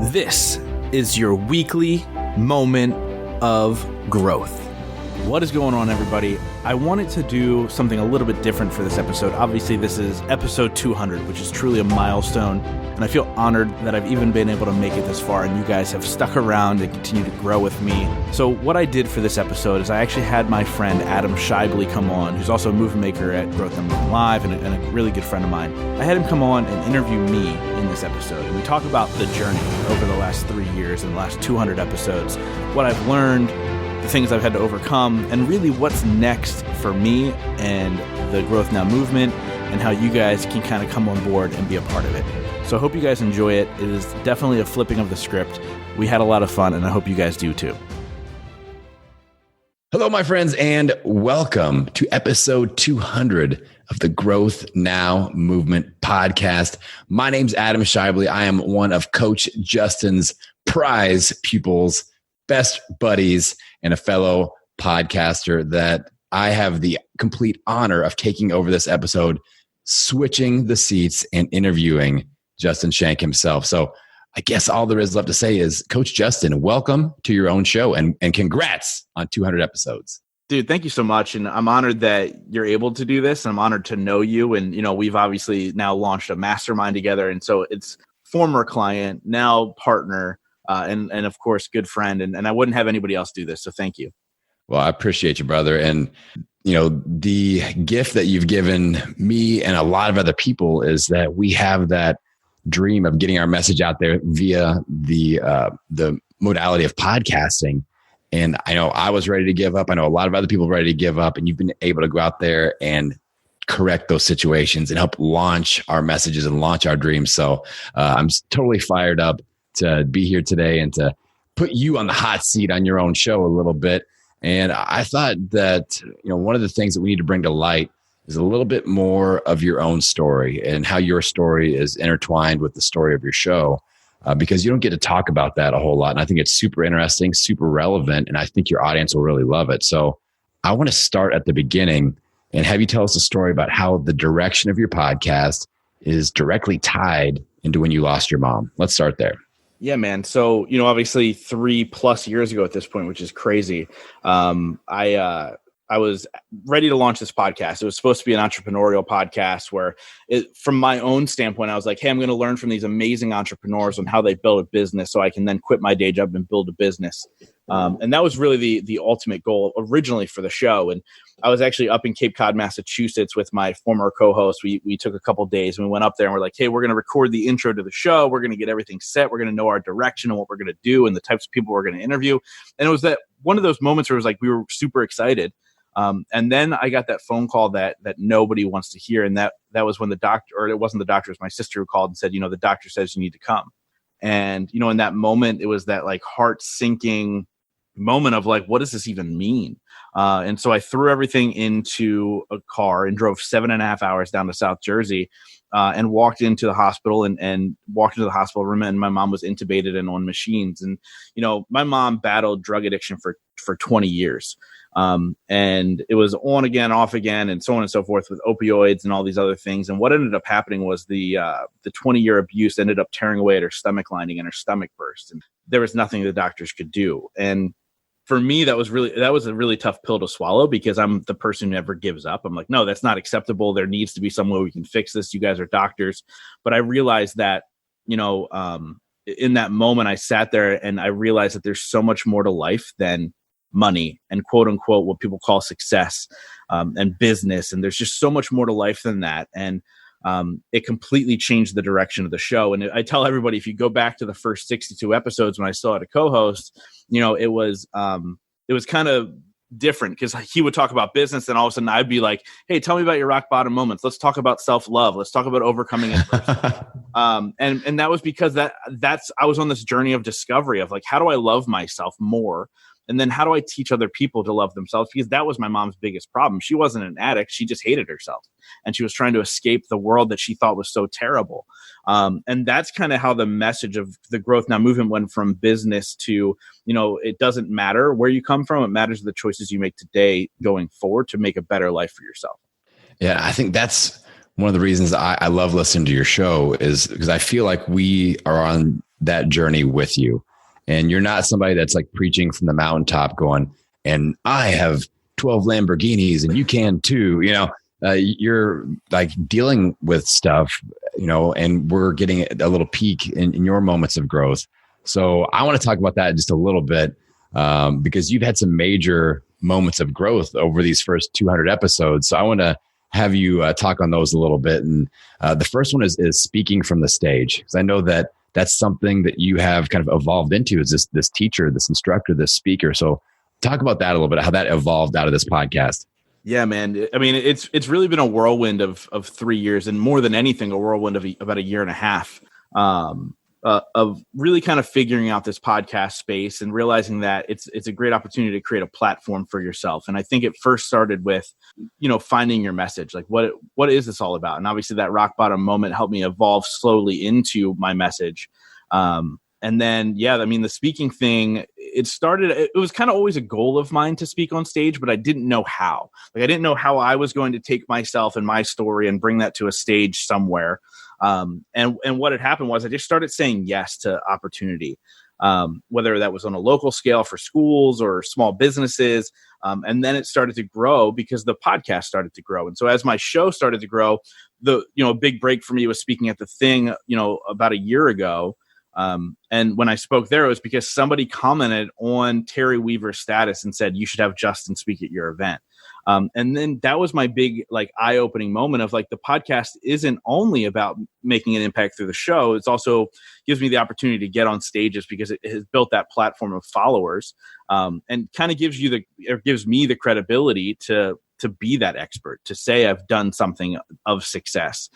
This is your weekly moment of growth. What is going on, everybody? I wanted to do something a little bit different for this episode. Obviously, this is episode 200, which is truly a milestone, and I feel honored that I've even been able to make it this far, and you guys have stuck around and continue to grow with me. So what I did for this episode is I actually had my friend Adam Schaeuble come on, who's also a movement maker at Growth & Movement Live and a really good friend of mine. I had him come on and interview me in this episode, and we talk about the journey over the last 3 years and the last 200 episodes, what I've learned, the things I've had to overcome, and really what's next for me and the Growth Now movement, and how you guys can kind of come on board and be a part of it. So I hope you guys enjoy it. It is definitely a flipping of the script. We had a lot of fun, and I hope you guys do too. Hello, my friends, and welcome to episode 200 of the Growth Now Movement podcast. My name's Adam Schaeuble. I am one of Coach Justin's prize pupils, best buddies, and a fellow podcaster that I have the complete honor of taking over this episode, switching the seats and interviewing Justin Schenck himself. So I guess all there is left to say is, Coach Justin, welcome to your own show and congrats on 200 episodes. Dude, thank you so much. And I'm honored that you're able to do this. I'm honored to know you. And, you know, we've obviously now launched a mastermind together. And so it's former client, now partner, and of course, good friend. And I wouldn't have anybody else do this. So thank you. Well, I appreciate you, brother. And, you know, the gift that you've given me and a lot of other people is that we have that dream of getting our message out there via the modality of podcasting. And I know I was ready to give up. I know a lot of other people are ready to give up, and you've been able to go out there and correct those situations and help launch our messages and launch our dreams. So I'm totally fired up to be here today and to put you on the hot seat on your own show a little bit. And I thought that, you know, one of the things that we need to bring to light is a little bit more of your own story and how your story is intertwined with the story of your show, because you don't get to talk about that a whole lot. And I think it's super interesting, super relevant, and I think your audience will really love it. So I want to start at the beginning and have you tell us a story about how the direction of your podcast is directly tied into when you lost your mom. Let's start there. Yeah, man. So, you know, obviously 3+ years ago at this point, which is crazy. I was ready to launch this podcast. It was supposed to be an entrepreneurial podcast where from my own standpoint, I was like, hey, I'm going to learn from these amazing entrepreneurs on how they build a business so I can then quit my day job and build a business. And that was really the ultimate goal originally for the show. And I was actually up in Cape Cod, Massachusetts with my former co-host. We took a couple of days and we went up there and we're like, hey, we're going to record the intro to the show. We're going to get everything set. We're going to know our direction and what we're going to do and the types of people we're going to interview. And it was that one of those moments where it was like, we were super excited. And then I got that phone call that nobody wants to hear. And that was when the doctor, or it wasn't the doctor, it was my sister who called and said, you know, the doctor says you need to come. And, you know, in that moment, it was that like heart sinking moment of like, what does this even mean? And so I threw everything into a car and drove 7.5 hours down to South Jersey, and walked into the hospital and walked into the hospital room, and my mom was intubated and on machines. And, you know, my mom battled drug addiction for 20 years. And it was on again, off again, and so on and so forth with opioids and all these other things. And what ended up happening was the 20-year abuse ended up tearing away at her stomach lining and her stomach burst. And there was nothing the doctors could do. And for me, that was a really tough pill to swallow, because I'm the person who never gives up. I'm like, no, that's not acceptable. There needs to be some way we can fix this. You guys are doctors. But I realized that, you know, in that moment, I sat there and I realized that there's so much more to life than money and quote unquote what people call success, and business. And there's just so much more to life than that. And it completely changed the direction of the show. And I tell everybody, if you go back to the first 62 episodes when I still had a co-host, you know, it was kind of different, because he would talk about business and all of a sudden I'd be like, hey, tell me about your rock bottom moments. Let's talk about self-love. Let's talk about overcoming adversity. And that was because I was on this journey of discovery of like, how do I love myself more? And then how do I teach other people to love themselves? Because that was my mom's biggest problem. She wasn't an addict. She just hated herself. And she was trying to escape the world that she thought was so terrible. And that's kind of how the message of the Growth Now movement went from business to, you know, it doesn't matter where you come from. It matters the choices you make today going forward to make a better life for yourself. Yeah, I think that's one of the reasons I love listening to your show, is because I feel like we are on that journey with you. And you're not somebody that's like preaching from the mountaintop going, and I have 12 Lamborghinis and you can too. You're like dealing with stuff, and we're getting a little peek in your moments of growth. So I want to talk about that just a little bit, because you've had some major moments of growth over these first 200 episodes. So I want to have you talk on those a little bit. And the first one is speaking from the stage, because I know that that's something that you have kind of evolved into, is this teacher, this instructor, this speaker. So talk about that a little bit, how that evolved out of this podcast. Yeah, man. I mean, it's really been a whirlwind of 3 years, and more than anything, a whirlwind of about a year and a half, of really kind of figuring out this podcast space and realizing that it's a great opportunity to create a platform for yourself. And I think it first started with, finding your message, like what is this all about? And obviously that rock bottom moment helped me evolve slowly into my message. And then, the speaking thing, it was kind of always a goal of mine to speak on stage, but I didn't know how. Like, I didn't know how I was going to take myself and my story and bring that to a stage somewhere. And what had happened was I just started saying yes to opportunity, whether that was on a local scale for schools or small businesses. And then it started to grow because the podcast started to grow. And so as my show started to grow, a big break for me was speaking at the Thing, about a year ago. And when I spoke there, it was because somebody commented on Terry Weaver's status and said, you should have Justin speak at your event. And then that was my big, eye-opening moment of the podcast isn't only about making an impact through the show. It's also gives me the opportunity to get on stages because it has built that platform of followers, and kind of gives me the credibility to be that expert, to say I've done something of success.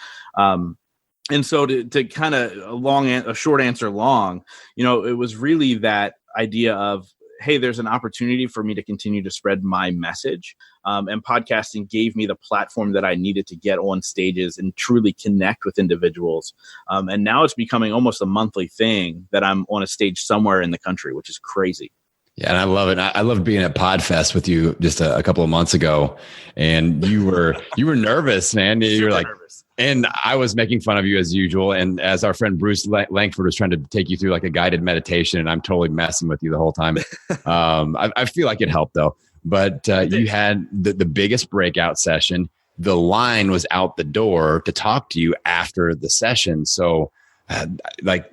And so to kind of a short answer long, it was really that idea of, hey, there's an opportunity for me to continue to spread my message. And podcasting gave me the platform that I needed to get on stages and truly connect with individuals. And now it's becoming almost a monthly thing that I'm on a stage somewhere in the country, which is crazy. Yeah, and I love it. I love being at Podfest with you just a couple of months ago, and you were nervous, man. You were like, nervous. And I was making fun of you as usual. And as our friend Bruce Langford was trying to take you through a guided meditation, and I'm totally messing with you the whole time. I feel like it helped though. But you had the biggest breakout session. The line was out the door to talk to you after the session. So.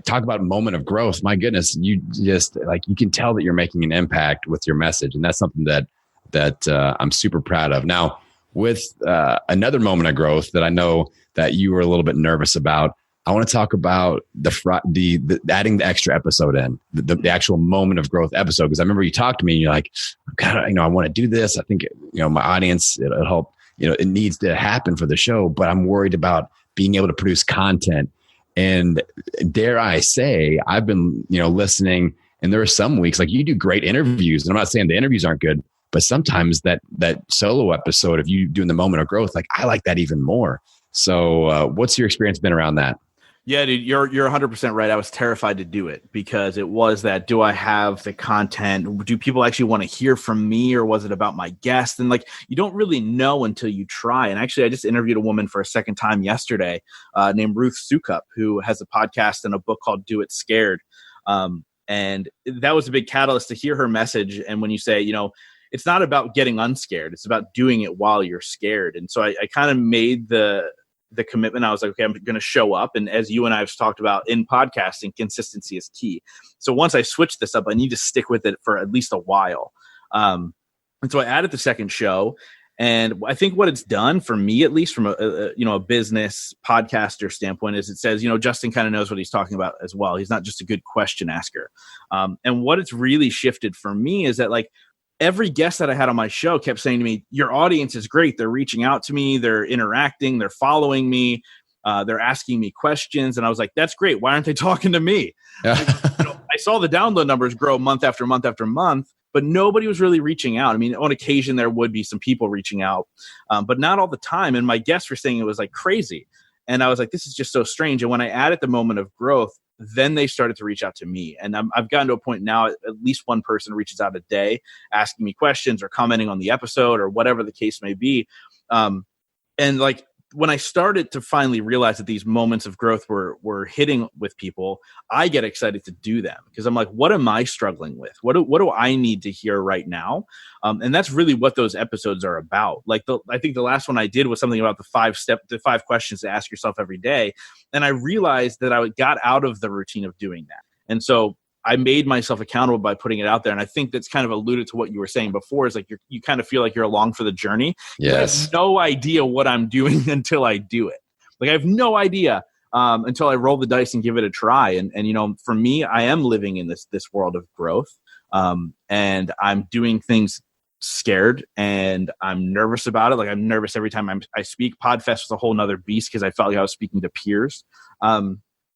Talk about moment of growth. My goodness, you just you can tell that you're making an impact with your message. And that's something that I'm super proud of. Now with another moment of growth that I know that you were a little bit nervous about, I want to talk about the adding the extra episode in the actual moment of growth episode. Because I remember you talked to me and you're like, God, I want to do this. I think, my audience, it'll help, it needs to happen for the show, but I'm worried about being able to produce content. And dare I say, I've been, listening, and there are some weeks you do great interviews, and I'm not saying the interviews aren't good, but sometimes that solo episode of you doing the moment of growth, I like that even more. So what's your experience been around that? Yeah, dude, you're 100% right. I was terrified to do it because it was that, do I have the content? Do people actually want to hear from me, or was it about my guest? And you don't really know until you try. And actually, I just interviewed a woman for a second time yesterday named Ruth Sukup, who has a podcast and a book called Do It Scared. And that was a big catalyst to hear her message. And when you say, it's not about getting unscared, it's about doing it while you're scared. And so I kind of made the commitment. I was like, okay, I'm going to show up. And as you and I have talked about in podcasting, consistency is key. So once I switch this up, I need to stick with it for at least a while. And so I added the second show. And I think what it's done for me, at least from a business podcaster standpoint, is it says, Justin kind of knows what he's talking about as well. He's not just a good question asker. And what it's really shifted for me is that every guest that I had on my show kept saying to me, your audience is great. They're reaching out to me. They're interacting. They're following me. They're asking me questions. And I was like, that's great. Why aren't they talking to me? I saw the download numbers grow month after month after month, but nobody was really reaching out. I mean, on occasion, there would be some people reaching out, but not all the time. And my guests were saying it was crazy. And I was like, this is just so strange. And when I added the moment of growth, then they started to reach out to me. And I've gotten to a point now, at least one person reaches out a day asking me questions or commenting on the episode or whatever the case may be. And when I started to finally realize that these moments of growth were hitting with people, I get excited to do them because I'm like, what am I struggling with? What do I need to hear right now? And that's really what those episodes are about. Like I think the last one I did was something about the 5 questions to ask yourself every day. And I realized that I got out of the routine of doing that. And so I made myself accountable by putting it out there. And I think that's kind of alluded to what you were saying before, is like you kind of feel like you're along for the journey. Yes. I have no idea what I'm doing until I do it. Like I have no idea until I roll the dice and give it a try. And for me, I am living in this world of growth. And I'm doing things scared and I'm nervous about it. Like I'm nervous every time I speak. Podfest was a whole nother beast because I felt like I was speaking to peers.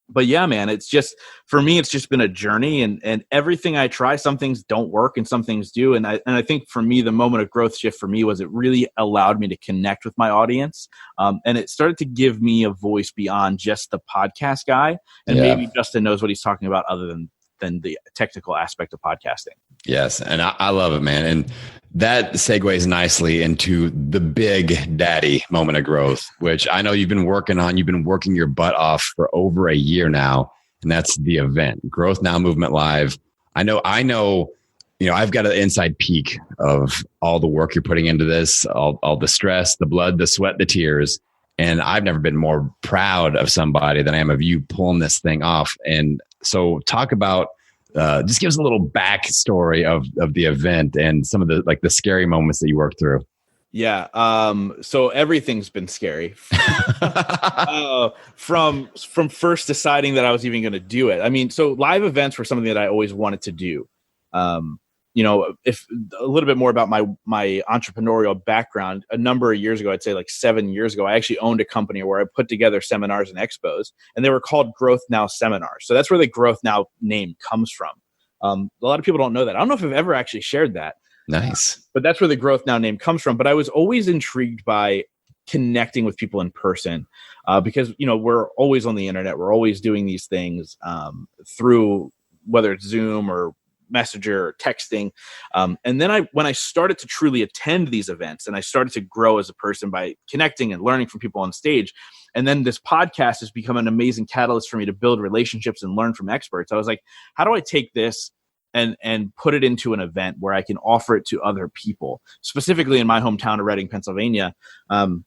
But yeah, man, it's just, for me, it's just been a journey, and everything I try, some things don't work and some things do. And I think for me, the moment of growth shift for me was it really allowed me to connect with my audience. And it started to give me a voice beyond just the podcast guy. And maybe Justin knows what he's talking about other than the technical aspect of podcasting. Yes. And I love it, man. And that segues nicely into the big daddy moment of growth, which I know you've been working on. You've been working your butt off for over a year now. And that's the event, Growth Now Movement Live. I know, I've got an inside peek of all the work you're putting into this, all the stress, the blood, the sweat, the tears. And I've never been more proud of somebody than I am of you pulling this thing off. And so talk about, just give us a little backstory of the event and some of the scary moments that you worked through. Yeah. So everything's been scary from first deciding that I was even going to do it. I mean, so live events were something that I always wanted to do. If a little bit more about my entrepreneurial background, a number of years ago, I'd say like 7 years ago, I actually owned a company where I put together seminars and expos, and they were called Growth Now Seminars. So that's where the Growth Now name comes from. A lot of people don't know that. I don't know if I've ever actually shared that. Nice. But that's where the Growth Now name comes from. But I was always intrigued by connecting with people in person because, we're always on the internet. We're always doing these things through whether it's Zoom or Messenger or texting. And then when I started to truly attend these events and I started to grow as a person by connecting and learning from people on stage, and then this podcast has become an amazing catalyst for me to build relationships and learn from experts. I was like, how do I take this and put it into an event where I can offer it to other people, specifically in my hometown of Reading, Pennsylvania, and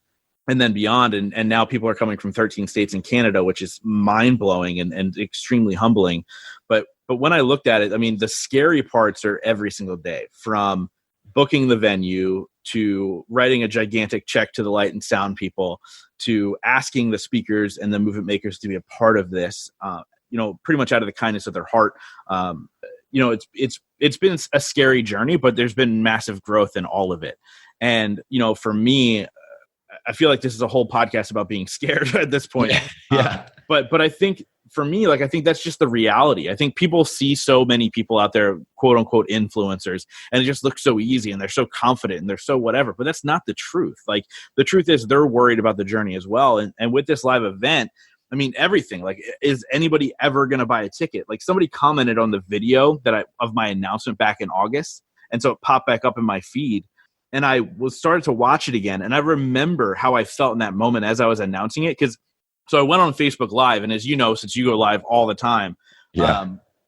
then beyond. And now people are coming from 13 states in Canada, which is mind-blowing and extremely humbling. But when I looked at it, I mean, the scary parts are every single day, from booking the venue to writing a gigantic check to the light and sound people to asking the speakers and the movement makers to be a part of this, pretty much out of the kindness of their heart. It's been a scary journey, but there's been massive growth in all of it. And, for me, I feel like this is a whole podcast about being scared at this point. Yeah. But I think for me, I think that's just the reality. I think people see so many people out there, quote unquote, influencers, and it just looks so easy and they're so confident and they're so whatever, but that's not the truth. Like the truth is they're worried about the journey as well. And with this live event, I mean, everything, like, is anybody ever going to buy a ticket? Like somebody commented on the video of my announcement back in August. And so it popped back up in my feed. And I started to watch it again. And I remember how I felt in that moment as I was announcing it. So I went on Facebook Live. And as you know, since you go live all the time,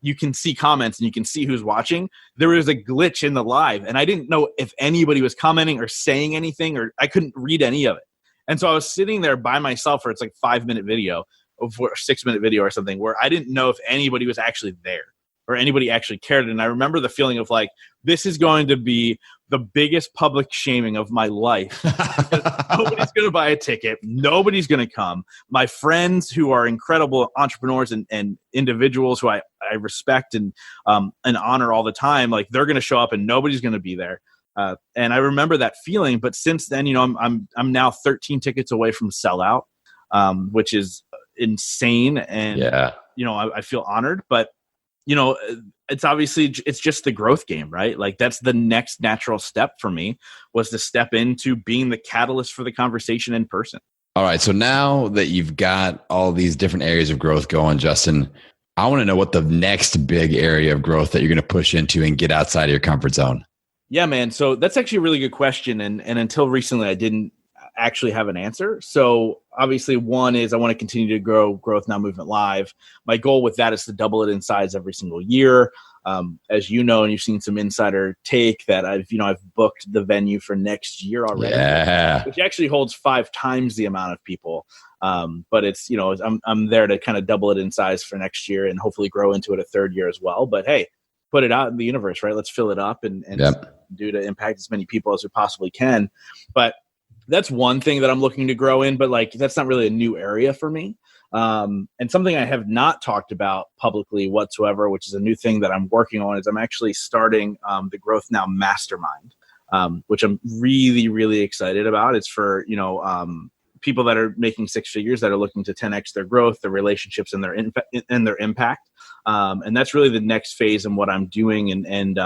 you can see comments and you can see who's watching. There was a glitch in the live. And I didn't know if anybody was commenting or saying anything, or I couldn't read any of it. And so I was sitting there by myself for it's like 5-minute video or 6-minute video or something, where I didn't know if anybody was actually there or anybody actually cared. And I remember the feeling of like, this is going to be the biggest public shaming of my life. Nobody's going to buy a ticket. Nobody's going to come. My friends who are incredible entrepreneurs and individuals who I respect and honor all the time, like they're going to show up and nobody's going to be there. And I remember that feeling. But since then, I'm now 13 tickets away from sellout, which is insane. And, I feel honored. But, it's obviously, it's just the growth game, right? Like that's the next natural step for me, was to step into being the catalyst for the conversation in person. All right. So now that you've got all these different areas of growth going, Justin, I want to know what the next big area of growth that you're going to push into and get outside of your comfort zone. Yeah, man. So that's actually a really good question. And until recently, I didn't actually have an answer. So obviously one is I want to continue to grow Growth Now Movement Live. My goal with that is to double it in size every single year. As you know, and you've seen some insider take that I've booked the venue for next year already, which actually holds 5 times the amount of people. But it's, I'm there to kind of double it in size for next year and hopefully grow into it a third year as well. But hey, put it out in the universe, right? Let's fill it up and do to impact as many people as we possibly can. But that's one thing that I'm looking to grow in, but like, that's not really a new area for me. And something I have not talked about publicly whatsoever, which is a new thing that I'm working on, is I'm actually starting the Growth Now Mastermind, which I'm really, really excited about. It's for, people that are making 6 figures that are looking to 10x their growth, their relationships, and their impact. And that's really the next phase in what I'm doing. And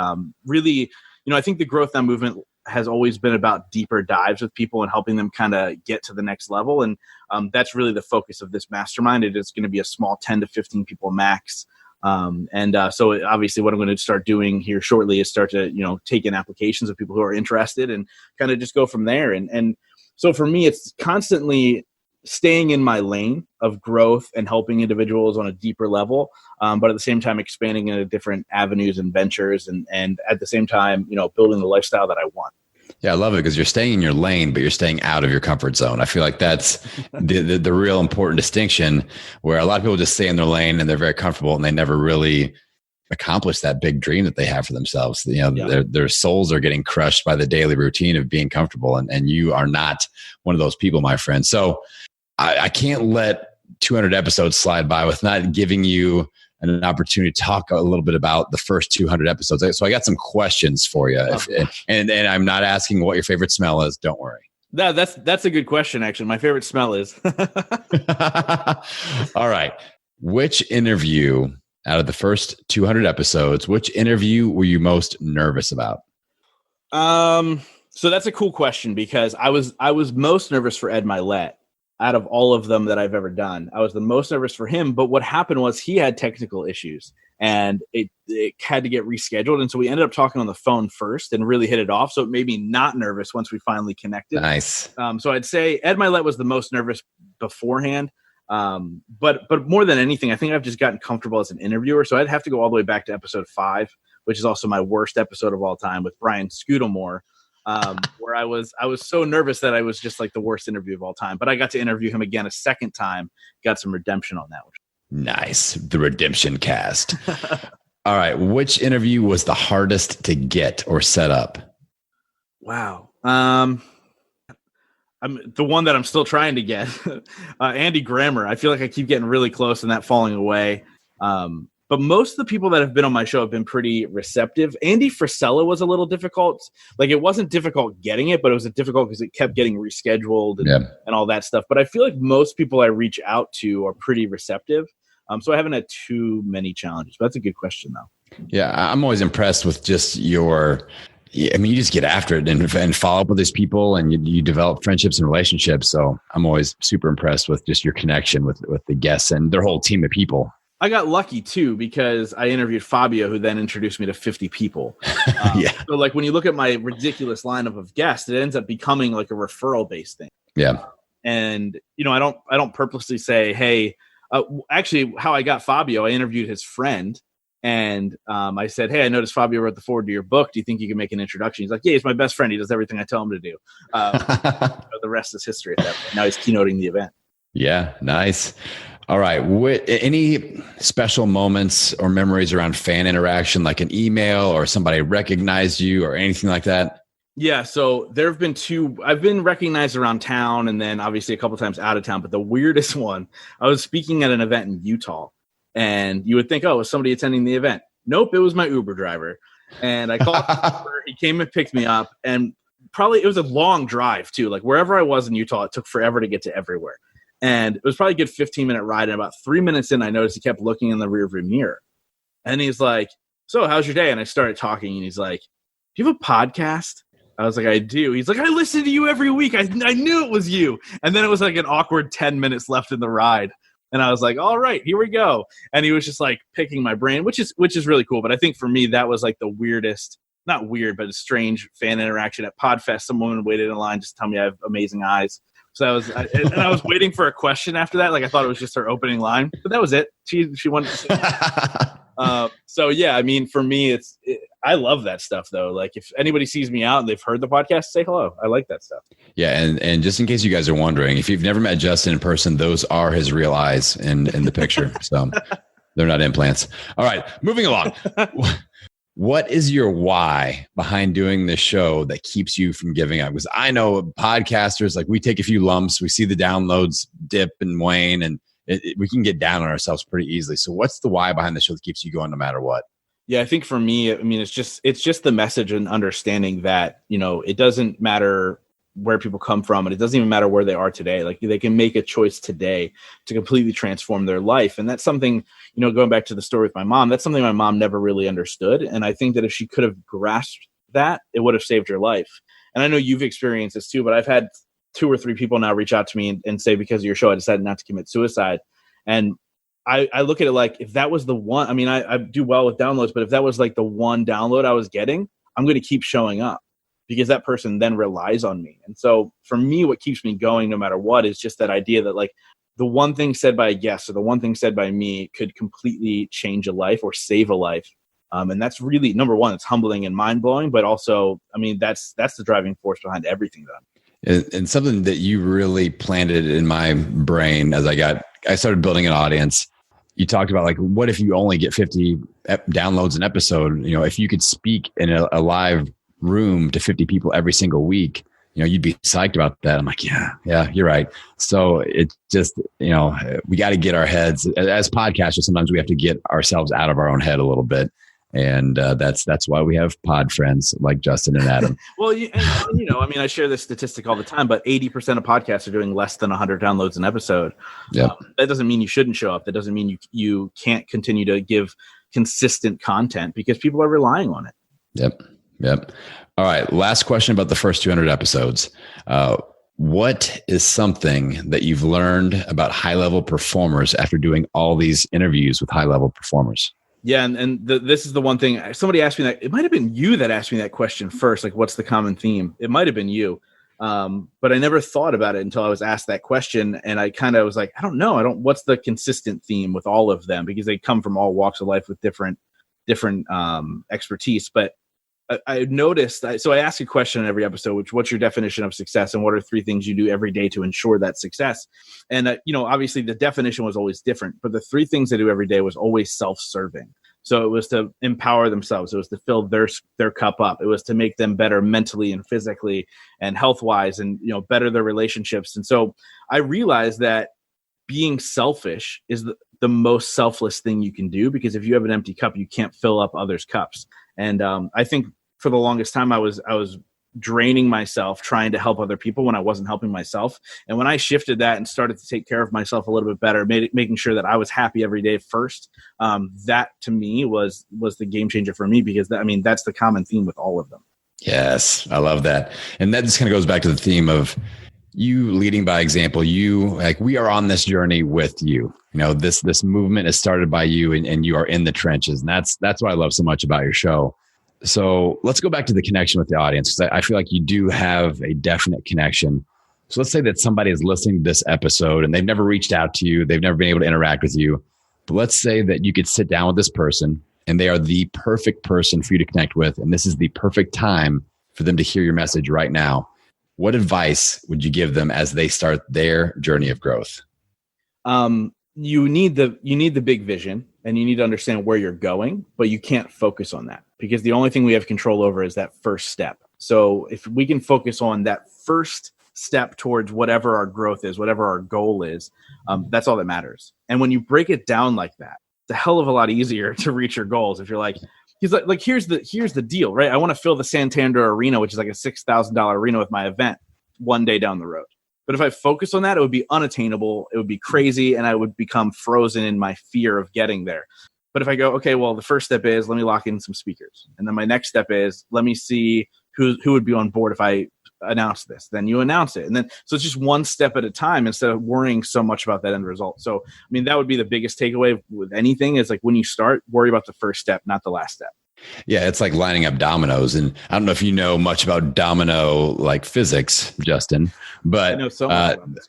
really, I think the Growth Now movement has always been about deeper dives with people and helping them kind of get to the next level. And that's really the focus of this mastermind. It is going to be a small 10 to 15 people max. So obviously what I'm going to start doing here shortly is start to, take in applications of people who are interested and kind of just go from there. And so for me, it's constantly staying in my lane of growth and helping individuals on a deeper level, but at the same time expanding into different avenues and ventures, and at the same time, building the lifestyle that I want. Yeah, I love it because you're staying in your lane, but you're staying out of your comfort zone. I feel like that's the real important distinction, where a lot of people just stay in their lane and they're very comfortable and they never really accomplish that big dream that they have for themselves. Their souls are getting crushed by the daily routine of being comfortable. And you are not one of those people, my friend. So I can't let 200 episodes slide by with not giving you an opportunity to talk a little bit about the first 200 episodes. So I got some questions for you. And I'm not asking what your favorite smell is. Don't worry. That's a good question, actually. My favorite smell is. All right. Which interview out of the first 200 episodes, which interview were you most nervous about? So that's a cool question, because I was most nervous for Ed Milet. Out of all of them that I've ever done, I was the most nervous for him. But what happened was he had technical issues and it had to get rescheduled. And so we ended up talking on the phone first and really hit it off. So it made me not nervous once we finally connected. Nice. So I'd say Ed Milet was the most nervous beforehand. But more than anything, I think I've just gotten comfortable as an interviewer. So I'd have to go all the way back to episode 5, which is also my worst episode of all time, with Brian Scudamore. Where I was so nervous that I was just like the worst interview of all time. But I got to interview him again a second time, got some redemption on that one. Nice. The redemption cast. All right. Which interview was the hardest to get or set up? Wow. I'm the one that I'm still trying to get, Andy Grammer. I feel like I keep getting really close and that falling away. But most of the people that have been on my show have been pretty receptive. Andy Frisella was a little difficult. Like, it wasn't difficult getting it, but it was difficult because it kept getting rescheduled and all that stuff. But I feel like most people I reach out to are pretty receptive. So I haven't had too many challenges. But that's a good question, though. Yeah, I'm always impressed with just you just get after it and follow up with these people, and you develop friendships and relationships. So I'm always super impressed with just your connection with the guests and their whole team of people. I got lucky too, because I interviewed Fabio, who then introduced me to 50 people. So like when you look at my ridiculous lineup of guests, it ends up becoming like a referral based thing. Yeah. And I don't purposely say, hey, actually how I got Fabio, I interviewed his friend and I said, hey, I noticed Fabio wrote the foreword to your book. Do you think you can make an introduction? He's like, yeah, he's my best friend. He does everything I tell him to do. The rest is history at that point. Now he's keynoting the event. Yeah. Nice. All right. Any special moments or memories around fan interaction, like an email or somebody recognized you or anything like that? Yeah. So there have been 2. I've been recognized around town and then obviously a couple times out of town. But the weirdest one, I was speaking at an event in Utah, and you would think, oh, it was somebody attending the event. Nope. It was my Uber driver. And I called Uber. He came and picked me up, and it was a long drive too. Like wherever I was in Utah, it took forever to get to everywhere. And it was probably a good 15-minute ride. And about 3 minutes in, I noticed he kept looking in the rearview mirror. And he's like, so how's your day? And I started talking, and he's like, do you have a podcast? I was like, I do. He's like, I listen to you every week. I knew it was you. And then it was like an awkward 10 minutes left in the ride. And I was like, all right, here we go. And he was just like picking my brain, which is really cool. But I think for me, that was like the weirdest, not weird, but a strange fan interaction at PodFest. Some woman waited in line just to tell me I have amazing eyes. So and I was waiting for a question after that. Like I thought it was just her opening line, but that was it. She wanted to say so yeah, I mean, for me, I love that stuff though. Like if anybody sees me out and they've heard the podcast, say hello. I like that stuff. Yeah. And just in case you guys are wondering, if you've never met Justin in person, those are his real eyes in the picture. So they're not implants. All right, moving along. What is your why behind doing this show that keeps you from giving up? Because I know podcasters, like we take a few lumps, we see the downloads dip and wane, and we can get down on ourselves pretty easily. So what's the why behind the show that keeps you going no matter what? Yeah, I think for me, I mean, it's just the message and understanding that, it doesn't matter where people come from, and it doesn't even matter where they are today. Like they can make a choice today to completely transform their life. And that's something, going back to the story with my mom, that's something my mom never really understood. And I think that if she could have grasped that, it would have saved her life. And I know you've experienced this too, but I've had 2 or 3 people now reach out to me and say, because of your show, I decided not to commit suicide. And I look at it like, if that was the one, I mean, I do well with downloads, but if that was like the one download I was getting, I'm going to keep showing up, because that person then relies on me. And so for me, what keeps me going no matter what is just that idea that like the one thing said by a guest or the one thing said by me could completely change a life or save a life. And that's really, number one, it's humbling and mind blowing, but also, I mean, that's the driving force behind everything that And something that you really planted in my brain as I started building an audience. You talked about like, what if you only get 50 downloads an episode? If you could speak in a live room to 50 people every single week, you'd be psyched about that. I'm like, yeah, you're right. So it's just, we got to get our heads as podcasters. Sometimes we have to get ourselves out of our own head a little bit. And that's why we have pod friends like Justin and Adam. Well, I mean, I share this statistic all the time, but 80% of podcasts are doing less than 100 downloads an episode. Yep. That doesn't mean you shouldn't show up. That doesn't mean you can't continue to give consistent content, because people are relying on it. Yep. All right. Last question about the first 200 episodes. What is something that you've learned about high-level performers after doing all these interviews with high-level performers? Yeah. This is the one thing somebody asked me that. It might've been you that asked me that question first. Like, what's the common theme? It might've been you. But I never thought about it until I was asked that question. And I kind of was like, I don't know. What's the consistent theme with all of them? Because they come from all walks of life with different expertise. But I noticed, so I ask a question in every episode, what's your definition of success, and what are 3 things you do every day to ensure that success? And, obviously the definition was always different, but the 3 things I do every day was always self-serving. So it was to empower themselves. It was to fill their cup up. It was to make them better mentally and physically and health-wise, and, better their relationships. And so I realized that being selfish is the most selfless thing you can do, because if you have an empty cup, you can't fill up others' cups. And I think for the longest time, I was draining myself trying to help other people when I wasn't helping myself. And when I shifted that and started to take care of myself a little bit better, making sure that I was happy every day first, that to me was the game changer for me, because that's the common theme with all of them. Yes, I love that. And that just kind of goes back to the theme of you leading by example. We are on this journey with you. This movement is started by you, and you are in the trenches. And that's what I love so much about your show. So let's go back to the connection with the audience, because I feel like you do have a definite connection. So let's say that somebody is listening to this episode and they've never reached out to you. They've never been able to interact with you. But let's say that you could sit down with this person and they are the perfect person for you to connect with. And this is the perfect time for them to hear your message right now. What advice would you give them as they start their journey of growth? You need the big vision, and you need to understand where you're going, but you can't focus on that, because the only thing we have control over is that first step. So if we can focus on that first step towards whatever our growth is, whatever our goal is, that's all that matters. And when you break it down like that, it's a hell of a lot easier to reach your goals. If you're like, here's the deal, right? I want to fill the Santander Arena, which is like a $6,000 arena, with my event one day down the road. But if I focus on that, it would be unattainable. It would be crazy. And I would become frozen in my fear of getting there. But if I go, okay, well, the first step is let me lock in some speakers. And then my next step is let me see who would be on board if I announce this. Then you announce it. And then, so it's just one step at a time instead of worrying so much about that end result. So, I mean, that would be the biggest takeaway with anything is like when you start, worry about the first step, not the last step. Yeah, it's like lining up dominoes. And I don't know if you know much about domino like physics, Justin, but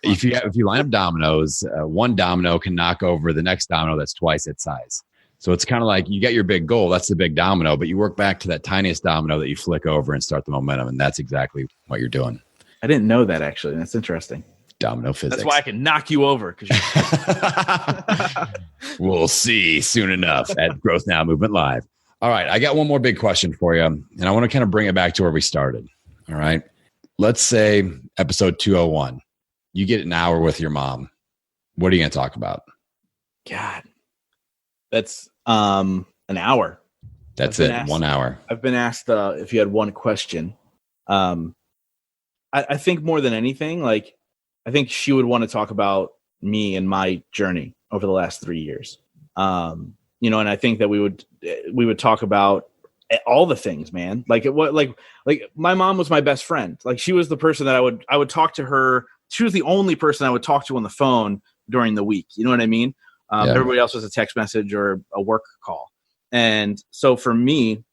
if you line up dominoes, one domino can knock over the next domino that's twice its size. So it's kind of like you got your big goal, that's the big domino, but you work back to that tiniest domino that you flick over and start the momentum. And that's exactly what you're doing. I didn't know that, actually. That's interesting. Domino physics. That's why I can knock you over. We'll see soon enough at Growth Now Movement Live. All right. I got one more big question for you, and I want to kind of bring it back to where we started. All right. Let's say episode 201. You get an hour with your mom. What are you going to talk about? God, that's an hour. That's it. 1 hour. I've been asked if you had one question. I think more than anything, like, I think she would want to talk about me and my journey over the last 3 years. And I think that we would talk about all the things, man. Like my mom was my best friend. Like, she was the person that I would talk to her. She was the only person I would talk to on the phone during the week. You know what I mean? Everybody else was a text message or a work call. And so for me,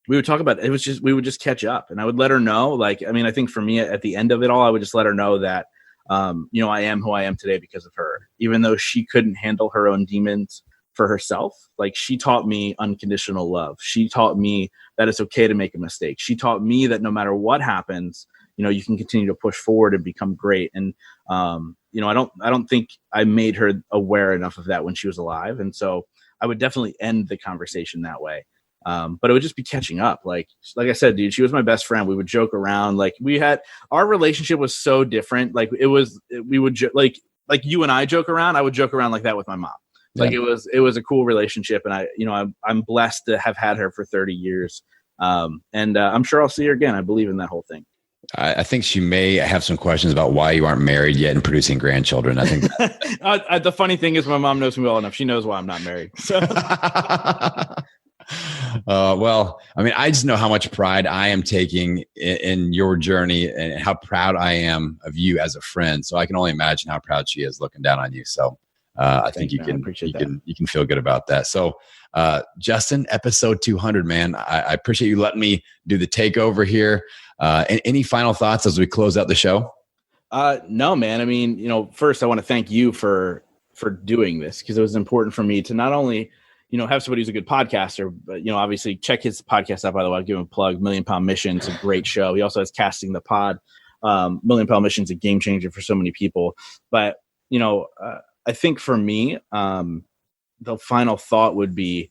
we would talk about it. We would just catch up, and I would let her know. I think for me at the end of it all, I would just let her know that, I am who I am today because of her, even though she couldn't handle her own demons for herself. Like, she taught me unconditional love. She taught me that it's okay to make a mistake. She taught me that no matter what happens, you can continue to push forward and become great. And, I don't think I made her aware enough of that when she was alive. And so I would definitely end the conversation that way. But it would just be catching up. Like I said, dude, she was my best friend. We would joke around. Like, our relationship was so different. Like, we would like you and I joke around. I would joke around like that with my mom. Like, it was a cool relationship. And I'm blessed to have had her for 30 years. And I'm sure I'll see her again. I believe in that whole thing. I think she may have some questions about why you aren't married yet and producing grandchildren. I think the funny thing is my mom knows me well enough. She knows why I'm not married. So. Well, I just know how much pride I am taking in your journey and how proud I am of you as a friend. So I can only imagine how proud she is looking down on you. So I think you can feel good about that. So Justin, episode 200, man, I appreciate you letting me do the takeover here. And any final thoughts as we close out the show? No, man. First I want to thank you for doing this, because it was important for me to not only have somebody who's a good podcaster, but, obviously check his podcast out, by the way. I'll give him a plug. Million Pound Mission. It's a great show. He also has Casting the Pod. Million Pound Mission is a game changer for so many people. But, I think for me, the final thought would be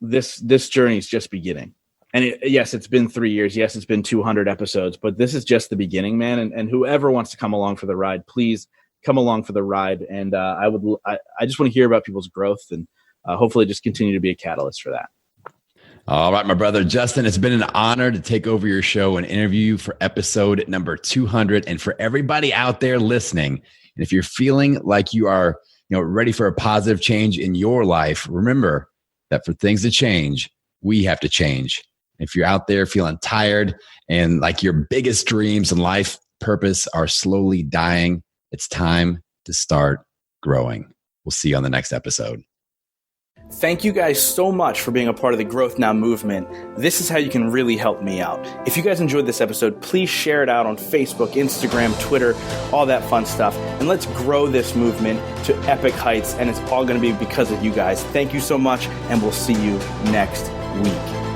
this journey is just beginning. And yes, it's been 3 years. Yes, it's been 200 episodes, but this is just the beginning, man. And whoever wants to come along for the ride, please come along for the ride. And I just want to hear about people's growth and hopefully just continue to be a catalyst for that. All right, my brother, Justin, it's been an honor to take over your show and interview you for episode number 200. And for everybody out there listening, and if you're feeling like you are, ready for a positive change in your life, remember that for things to change, we have to change. If you're out there feeling tired and like your biggest dreams and life purpose are slowly dying, it's time to start growing. We'll see you on the next episode. Thank you guys so much for being a part of the Growth Now movement. This is how you can really help me out. If you guys enjoyed this episode, please share it out on Facebook, Instagram, Twitter, all that fun stuff. And let's grow this movement to epic heights. And it's all going to be because of you guys. Thank you so much. And we'll see you next week.